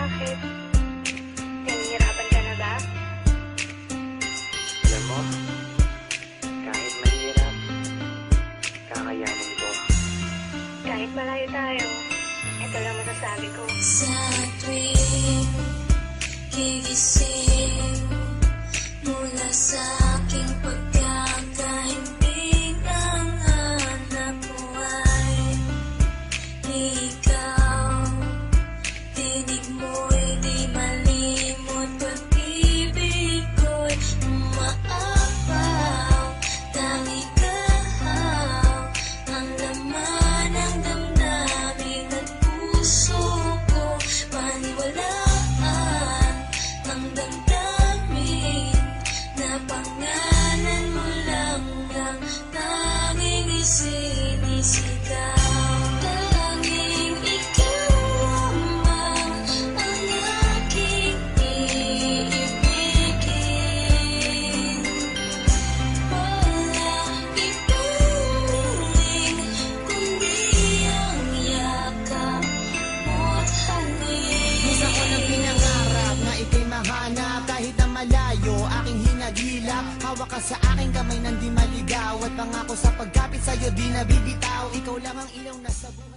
Bakit? Nahihirapan ka na ba? Alam mo, kahit mahirap, kakayanin ko. Kahit malayo tayo, ito lang masasabi ko. Sa tuwing gigising mula sa aking pagkakahimbing, ang hanap mo ay ikaw. Tinig mo'y di malimot, pag-ibig ko'y umaapaw. Tangi kahaw ang laman ng damdamin at puso ko. Paniwalaan ang damdamin na pangalan mo lang ang tanging isinisigaw. Tanging ikaw lamang ang aking iibigin. Wala ibang hiling kundi ang yakap mo't halik. Minsan ko nang pinangarap na ika'y mahanap, kahit na malayo aking hinagilap. Hawak ka sa aking kamay nang di maligaw, at pangako sa pagkapit sa'yo di nabibitaw. Ikaw lang ang ilaw na sa buhay.